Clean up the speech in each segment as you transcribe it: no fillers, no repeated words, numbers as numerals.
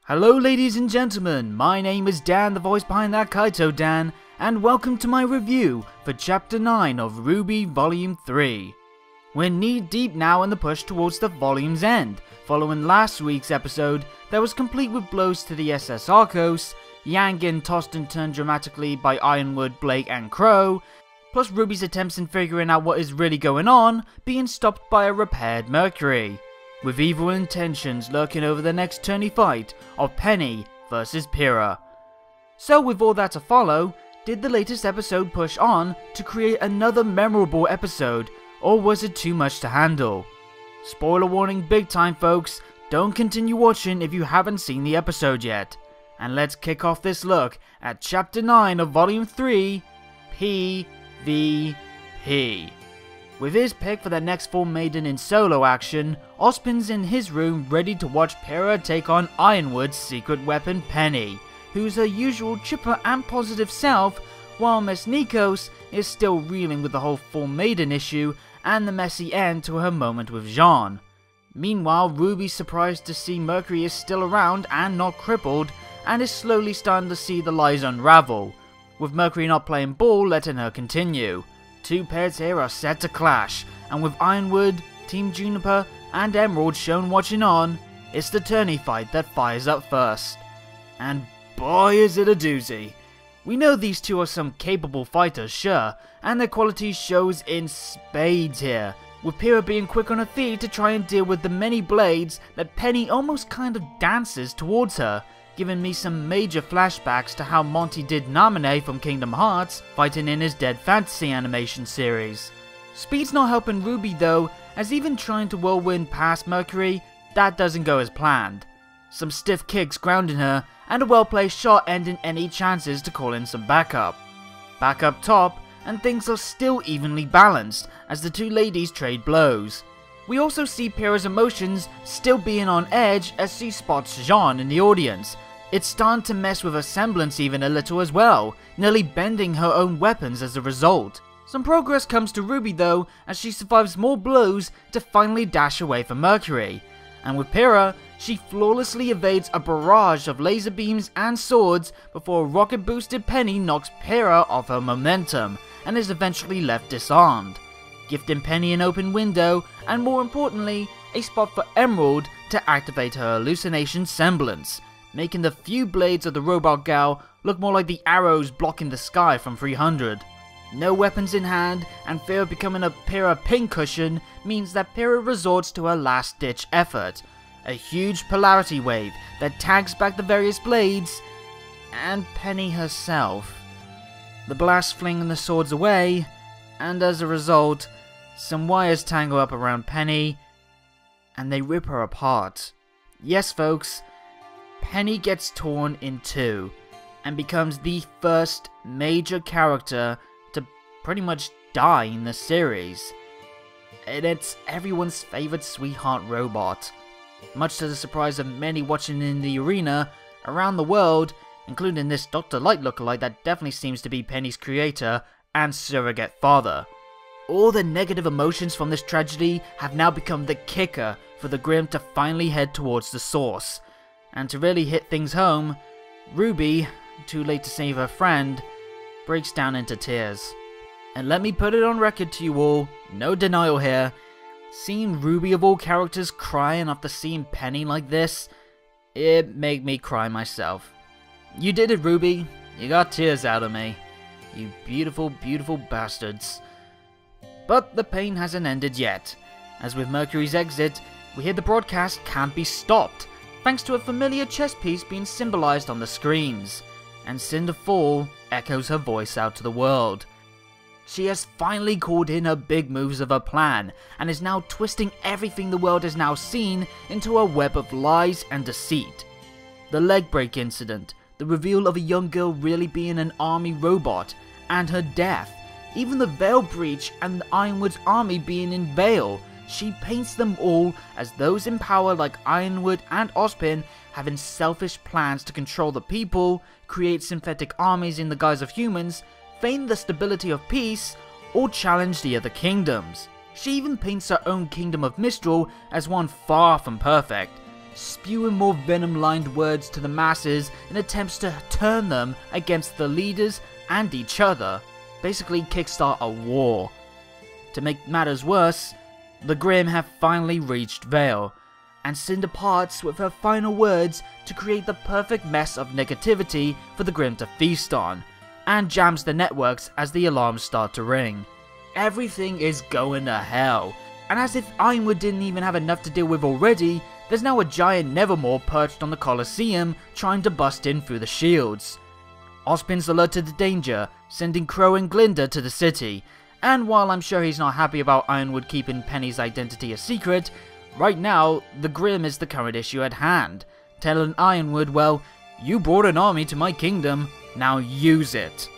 Hello ladies and gentlemen, my name is Dan, the voice behind ThatKaitoDan, and welcome to my review for Chapter 9 of RWBY Volume 3. We're knee deep now in the push towards the volume's end, following last week's episode that was complete with blows to the SS Arcos, Yang getting tossed and turned dramatically by Ironwood, Blake and Crow, plus Ruby's attempts in figuring out what is really going on being stopped by a repaired Mercury, with evil intentions lurking over the next tourney fight of Penny versus Pyrrha. So with all that to follow, did the latest episode push on to create another memorable episode, or was it too much to handle? Spoiler warning big time folks, don't continue watching if you haven't seen the episode yet. And let's kick off this look at Chapter 9 of Volume 3, PvP. With his pick for the next full maiden in solo action, Ozpin's in his room ready to watch Pyrrha take on Ironwood's secret weapon Penny, who's her usual chipper and positive self, while Miss Nikos is still reeling with the whole full maiden issue and the messy end to her moment with Jean. Meanwhile, Ruby's surprised to see Mercury is still around and not crippled, and is slowly starting to see the lies unravel, with Mercury not playing ball letting her continue. Two pairs here are set to clash, and with Ironwood, Team Juniper, and Emerald shown watching on, it's the tourney fight that fires up first. And boy is it a doozy. We know these two are some capable fighters, sure, and their quality shows in spades here, with Pyrrha being quick on her feet to try and deal with the many blades that Penny almost kind of dances towards her, giving me some major flashbacks to how Monty did Naminé from Kingdom Hearts fighting in his Dead Fantasy animation series. Speed's not helping Ruby though, as even trying to whirlwind past Mercury, that doesn't go as planned. Some stiff kicks grounding her, and a well-placed shot ending any chances to call in some backup. Back up top, and things are still evenly balanced as the two ladies trade blows. We also see Pyrrha's emotions still being on edge as she spots Jean in the audience. It's starting to mess with her semblance even a little as well, nearly bending her own weapons as a result. Some progress comes to Ruby though, as she survives more blows to finally dash away from Mercury. And with Pyrrha, she flawlessly evades a barrage of laser beams and swords before a rocket-boosted Penny knocks Pyrrha off her momentum, and is eventually left disarmed, gifting Penny an open window, and more importantly, a spot for Emerald to activate her hallucination semblance, making the few blades of the robot gal look more like the arrows blocking the sky from 300. No weapons in hand, and fear of becoming a Pyrrha pincushion means that Pyrrha resorts to her last-ditch effort, a huge polarity wave that tags back the various blades, and Penny herself. The blast flinging the swords away, and as a result, some wires tangle up around Penny, and they rip her apart. Yes folks, Penny gets torn in two, and becomes the first major character to pretty much die in the series. And it's everyone's favourite sweetheart robot. Much to the surprise of many watching in the arena around the world, including this Dr. Light lookalike that definitely seems to be Penny's creator and surrogate father. All the negative emotions from this tragedy have now become the kicker for the Grimm to finally head towards the source. And to really hit things home, Ruby, too late to save her friend, breaks down into tears. And let me put it on record to you all, no denial here, seeing Ruby of all characters crying after seeing Penny like this, it made me cry myself. You did it, Ruby. You got tears out of me. You beautiful, beautiful bastards. But the pain hasn't ended yet, as with Mercury's exit, we hear the broadcast can't be stopped, thanks to a familiar chess piece being symbolized on the screens, and Cinder Fall echoes her voice out to the world. She has finally called in her big moves of her plan, and is now twisting everything the world has now seen into a web of lies and deceit. The leg break incident, the reveal of a young girl really being an army robot, and her death, even the Veil breach and Ironwood's army being in Veil, she paints them all as those in power like Ironwood and Ozpin having selfish plans to control the people, create synthetic armies in the guise of humans, feign the stability of peace, or challenge the other kingdoms. She even paints her own kingdom of Mistral as one far from perfect, spewing more venom-lined words to the masses in attempts to turn them against the leaders and each other, basically kickstart a war. To make matters worse, the Grimm have finally reached Vale, and Cinder parts with her final words to create the perfect mess of negativity for the Grimm to feast on, and jams the networks as the alarms start to ring. Everything is going to hell, and as if Ironwood didn't even have enough to deal with already, there's now a giant Nevermore perched on the Colosseum trying to bust in through the shields. Ozpin's alerted the danger, sending Crow and Glinda to the city, and while I'm sure he's not happy about Ironwood keeping Penny's identity a secret, right now the Grimm is the current issue at hand, telling Ironwood, well, you brought an army to my kingdom, now use it.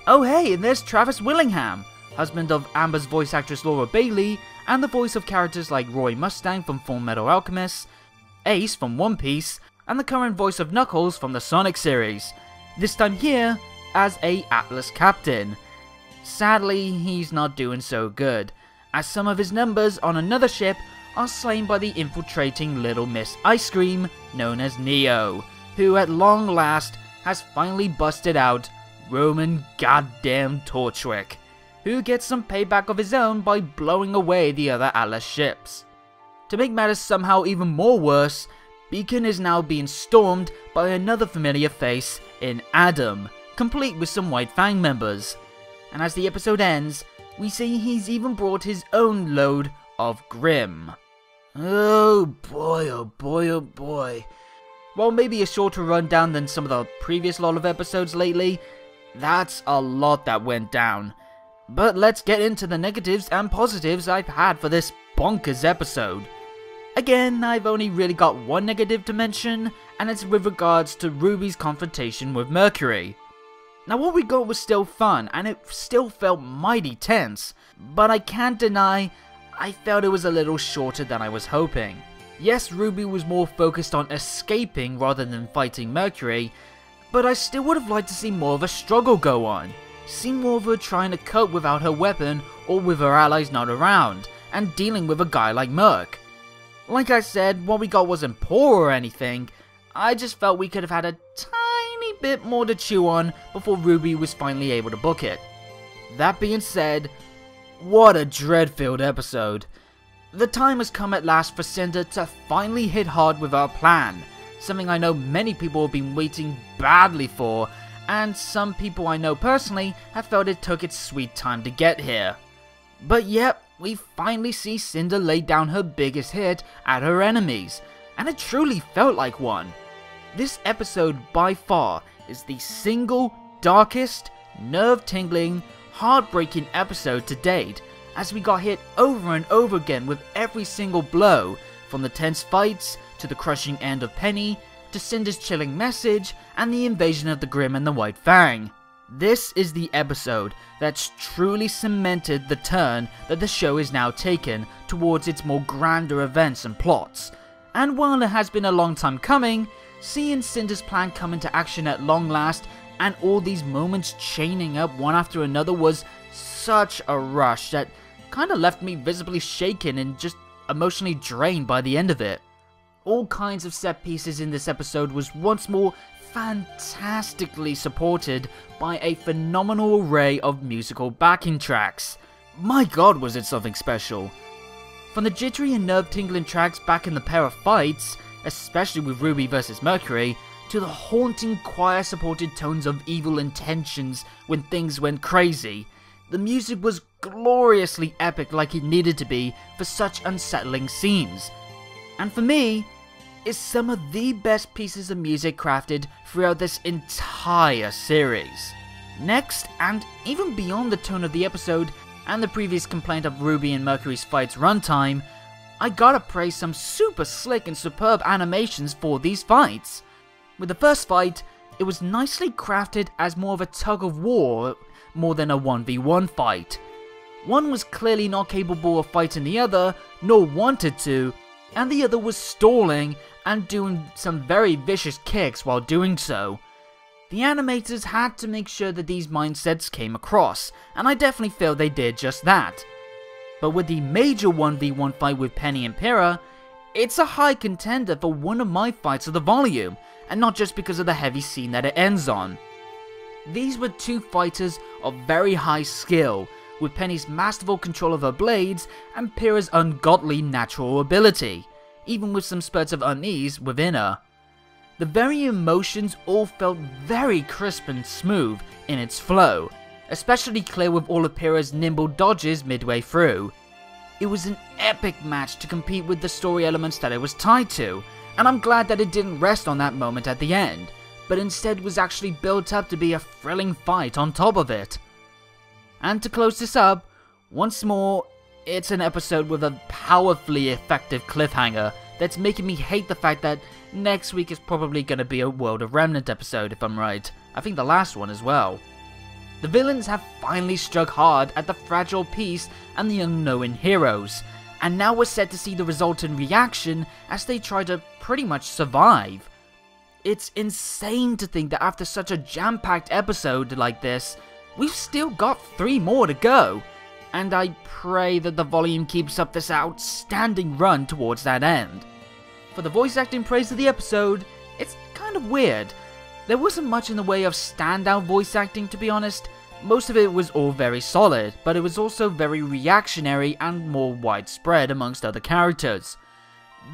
Oh hey, and there's Travis Willingham, husband of Amber's voice actress Laura Bailey, and the voice of characters like Roy Mustang from Fullmetal Alchemist, Ace from One Piece, and the current voice of Knuckles from the Sonic series, this time here as a Atlas captain. Sadly, he's not doing so good, as some of his numbers on another ship are slain by the infiltrating Little Miss Ice Cream, known as Neo, who at long last has finally busted out Roman goddamn Torchwick, who gets some payback of his own by blowing away the other Atlas ships. To make matters somehow even more worse, Beacon is now being stormed by another familiar face in Adam, complete with some White Fang members. And as the episode ends, we see he's even brought his own load of Grimm. Oh boy, oh boy, oh boy. While maybe a shorter rundown than some of the previous lot of episodes lately, that's a lot that went down. But let's get into the negatives and positives I've had for this bonkers episode. Again, I've only really got one negative to mention, and it's with regards to RWBY's confrontation with Mercury. Now what we got was still fun, and it still felt mighty tense, but I can't deny I felt it was a little shorter than I was hoping. Yes, RWBY was more focused on escaping rather than fighting Mercury, but I still would have liked to see more of a struggle go on. See more of her trying to cope without her weapon or with her allies not around, and dealing with a guy like Merc. Like I said, what we got wasn't poor or anything, I just felt we could have had a tiny bit more to chew on before RWBY was finally able to book it. That being said, what a dread-filled episode. The time has come at last for Cinder to finally hit hard with our plan, something I know many people have been waiting badly for, and some people I know personally have felt it took its sweet time to get here. But yep, we finally see Cinder lay down her biggest hit at her enemies, and it truly felt like one. This episode by far is the single darkest, nerve-tingling, heartbreaking episode to date, as we got hit over and over again with every single blow, from the tense fights, to the crushing end of Penny, to Cinder's chilling message, and the invasion of the Grimm and the White Fang. This is the episode that's truly cemented the turn that the show is now taken towards its more grander events and plots. And while it has been a long time coming, seeing Cinder's plan come into action at long last, and all these moments chaining up one after another, was such a rush that kinda left me visibly shaken and just emotionally drained by the end of it. All kinds of set pieces in this episode was once more fantastically supported by a phenomenal array of musical backing tracks. My god, was it something special. From the jittery and nerve-tingling tracks back in the pair of fights, especially with RWBY vs Mercury, to the haunting choir-supported tones of evil intentions when things went crazy. The music was gloriously epic like it needed to be for such unsettling scenes. And for me, is some of the best pieces of music crafted throughout this entire series. Next, and even beyond the tone of the episode and the previous complaint of RWBY and Mercury's fight's runtime, I gotta praise some super slick and superb animations for these fights. With the first fight, it was nicely crafted as more of a tug of war more than a 1v1 fight. One was clearly not capable of fighting the other, nor wanted to, and the other was stalling and doing some very vicious kicks while doing so. The animators had to make sure that these mindsets came across, and I definitely feel they did just that. But with the major 1v1 fight with Penny and Pyrrha, it's a high contender for one of my fights of the volume, and not just because of the heavy scene that it ends on. These were two fighters of very high skill, with Penny's masterful control of her blades and Pyrrha's ungodly natural ability, even with some spurts of unease within her. The very emotions all felt very crisp and smooth in its flow, especially clear with all of Pyrrha's nimble dodges midway through. It was an epic match to compete with the story elements that it was tied to, and I'm glad that it didn't rest on that moment at the end, but instead was actually built up to be a thrilling fight on top of it. And to close this up, once more, it's an episode with a powerfully effective cliffhanger that's making me hate the fact that next week is probably going to be a World of Remnant episode, if I'm right. I think the last one as well. The villains have finally struck hard at the fragile peace and the unknown heroes, and now we're set to see the resultant reaction as they try to pretty much survive. It's insane to think that after such a jam-packed episode like this, we've still got 3 more to go, and I pray that the volume keeps up this outstanding run towards that end. For the voice acting praise of the episode, it's kind of weird. There wasn't much in the way of standout voice acting, to be honest. Most of it was all very solid, but it was also very reactionary and more widespread amongst other characters.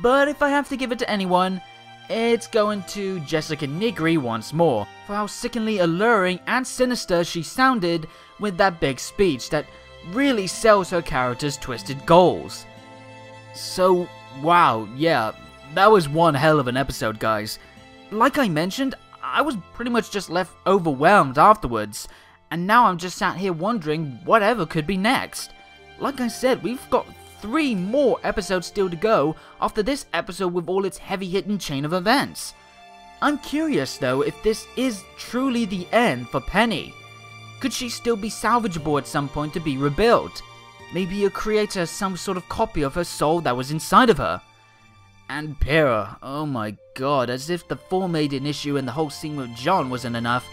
But if I have to give it to anyone, it's going to Jessica Nigri once more, for how sickeningly alluring and sinister she sounded with that big speech that really sells her character's twisted goals. So, wow, yeah, that was one hell of an episode, guys. Like I mentioned, I was pretty much just left overwhelmed afterwards, and now I'm just sat here wondering whatever could be next. Like I said, we've got 3 more episodes still to go after this episode with all its heavy-hitting chain of events. I'm curious though if this is truly the end for Penny. Could she still be salvageable at some point to be rebuilt? Maybe a creator has some sort of copy of her soul that was inside of her. And Pyrrha, oh my god, as if the Four-Maiden issue and the whole scene with John wasn't enough,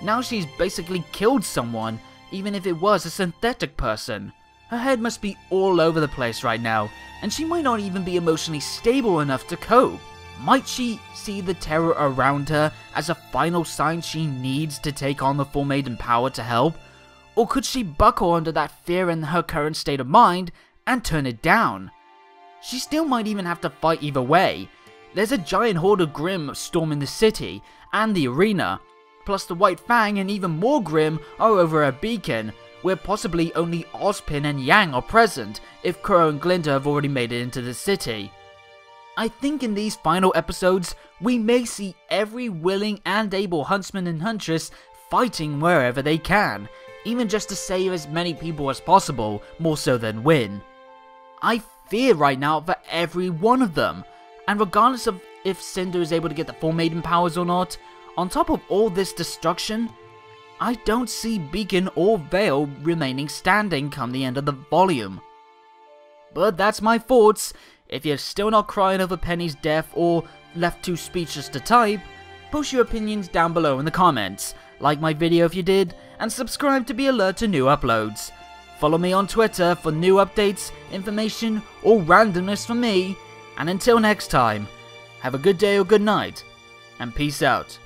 now she's basically killed someone, even if it was a synthetic person. Her head must be all over the place right now, and she might not even be emotionally stable enough to cope. Might she see the terror around her as a final sign she needs to take on the Four-Maiden power to help? Or could she buckle under that fear in her current state of mind and turn it down? She still might even have to fight either way. There's a giant horde of Grimm storming the city and the arena, plus the White Fang and even more Grimm are over at Beacon, where possibly only Ozpin and Yang are present, if Kuro and Glinda have already made it into the city. I think in these final episodes, we may see every willing and able huntsman and huntress fighting wherever they can, even just to save as many people as possible, more so than win. I fear right now for every one of them, and regardless of if Cinder is able to get the Four-Maiden powers or not, on top of all this destruction, I don't see Beacon or Vale remaining standing come the end of the volume. But that's my thoughts. If you're still not crying over Penny's death or left too speechless to type, post your opinions down below in the comments, like my video if you did, and subscribe to be alert to new uploads. Follow me on Twitter for new updates, information, or randomness from me, and until next time, have a good day or good night, and peace out.